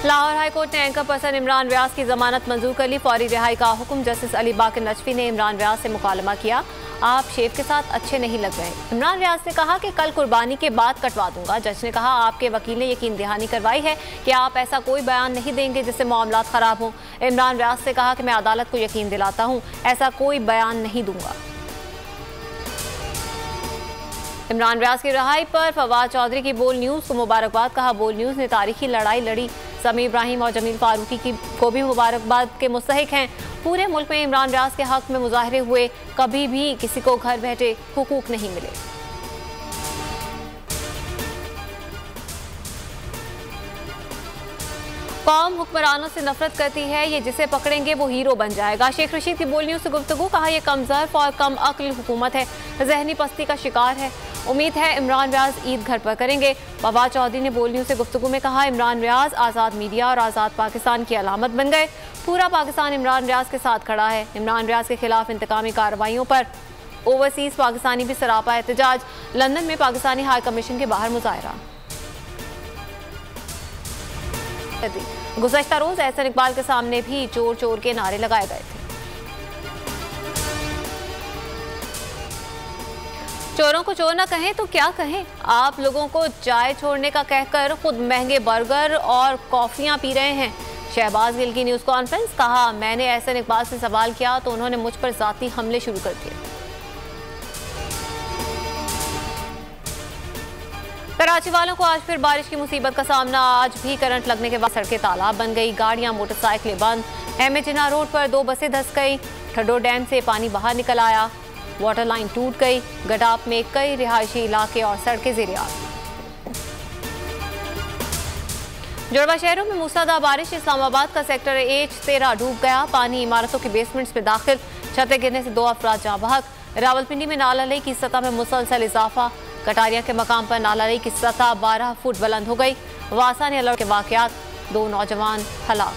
Lahore high court ने anchor person Imran व्यास की जमानत मंजूर कर ली। फौरी रिहाई का हुक्म। जस्टिस अली बाकर नजफी ने इमरान व्यास से मुकालमा किया। आप शेफ के साथ अच्छे नहीं लग रहे। इमरान व्यास ने कहा कि कल कुर्बानी के बाद कटवा दूंगा। जज ने कहा आपके वकील ने यकीन दहानी करवाई है कि आप ऐसा कोई बयान नहीं देंगे जिससे मामलात खराब हों। इमरान व्यास ने कहा कि मैं अदालत को यकीन दिलाता हूँ, ऐसा कोई बयान नहीं दूंगा। इमरान व्यास की रिहाई पर फवाद चौधरी की बोल न्यूज़ को मुबारकबाद। कहा बोल न्यूज़ ने तारीखी लड़ाई लड़ी। समी इब्राहिम और जमील फारूकी को भी मुबारकबाद के मुस्तहिक हैं। पूरे मुल्क में इमरान व्यास के हक में मुजाहरे हुए, कभी भी किसी को घर बैठे हुकूक नहीं मिले। कौम हुक्मरानों से नफरत करती है, ये जिसे पकड़ेंगे वो हीरो बन जाएगा। शेख रशीद की बोल न्यूज़ से गुफ्तगू। कहा यह कम ज़र्फ और कम अक्ल हुकूमत है, जहनी पस्ती का शिकार है। उम्मीद है इमरान व्यास ईद घर पर करेंगे। फवाद चौधरी ने बोल न्यूज़ से गुफ्तगू में कहा इमरान व्यास आज़ाद मीडिया और आज़ाद पाकिस्तान की अलामत बन गए। पूरा पाकिस्तान इमरान व्यास के साथ खड़ा है। इमरान व्यास के खिलाफ इंतकामी कार्रवाइयों पर ओवरसीज़ पाकिस्तानी भी सरापा एहतजाज। लंदन में पाकिस्तानी हाई कमीशन के बाहर मुजाहरा। गुज़श्ता रोज एहसन इकबाल के सामने भी चोर चोर के नारे लगाए गए थे। चोरों को चोर ना कहें तो क्या कहें। आप लोगों को चाय छोड़ने का कहकर खुद महंगे बर्गर और कॉफियां पी रहे हैं। शहबाज गिल की न्यूज़ कॉन्फ्रेंस। कहा मैंने एहसन इकबाल से सवाल किया तो उन्होंने मुझ पर जाती हमले शुरू कर दिए। कराची वालों को आज फिर बारिश की मुसीबत का सामना। आज भी करंट लगने के बाद सड़कें तालाब बन गई, गाड़ियां मोटरसाइकिलें बंद। अहमद जिन्ना रोड पर 2 बसें धंस गई। ठडो डैम से पानी बाहर निकल आया। वाटर लाइन टूट गई। गडाप में कई रिहायशी इलाके और सड़कें ज़ेर-ए-आब। जुड़वा शहरों में मूसलाधार बारिश। इस्लामाबाद का सेक्टर H13 डूब गया। पानी इमारतों के बेसमेंट्स में दाखिल। छतें गिरने से 2 अफराद जाँ बहक। रावलपिंडी में नाला की सतह में मुसलसल इजाफा। कटारिया के मकाम पर नाला की सतह 12 फुट बुलंद हो गई। वासा ने अलर्ट के वाकयात। 2 नौजवान हलाक।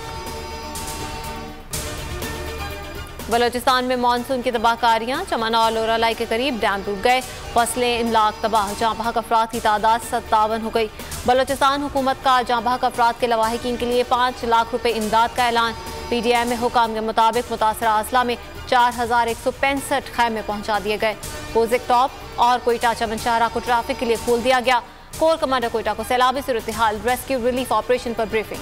बलोचिस्तान में मानसून की तबाहकारियां। चमन और लोरालाई के करीब डैम टूट गए। फसलें इमलाक तबाह। जाँ बहक अफराद की तादाद 57 हो गई। बलोचिस्तान हुकूमत का जाँ बहक अफराद के लवाहिकीन के लिए 5 लाख रुपए इमदाद का ऐलान। PDI में हुकाम के मुताबिक मुतासरा अजला में 4165 खैमे पहुंचा दिए गए। कोजिक टॉप और कोयटा चमनशाहरा को ट्रैफिक के लिए खोल दिया गया। कोर कमांडर कोयटा को सैलाबी सूरत हाल रेस्क्यू रिलीफ ऑपरेशन पर ब्रीफिंग।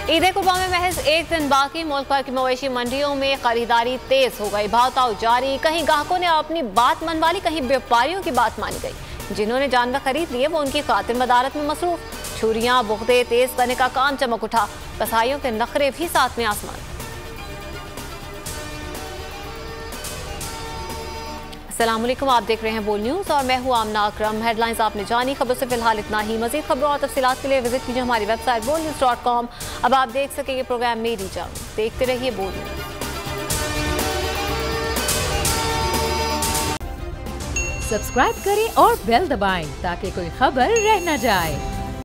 ईद कुर्बान में महज एक दिन बाकी। मुल्क भर की मवेशी मंडियों में खरीदारी तेज हो गई। भाव जारी। कहीं ग्राहकों ने अपनी बात मनवा ली, कहीं व्यापारियों की बात मानी गई। जिन्होंने जानवर खरीद लिए वो उनकी खातिर मदारत में मसरूफ। छुरियां बुख्ते तेज करने का काम चमक उठा। कसाईयों के नखरे भी साथ में आसमान। अस्सलाम वालेकुम, आप देख रहे हैं बोल न्यूज़ और मैं हूं आमना अकरम। हेडलाइंस आपने जानी, खबरों से फिलहाल इतना ही। मजीद खबरों और तफसीलात के लिए विजिट कीजिए हमारी वेबसाइट bolnews.com। अब आप देख सकेंगे प्रोग्राम मेरी जान। देखते रहिए बोल न्यूज़। सब्सक्राइब करें और बेल दबाएं ताकि कोई खबर रह न जाए।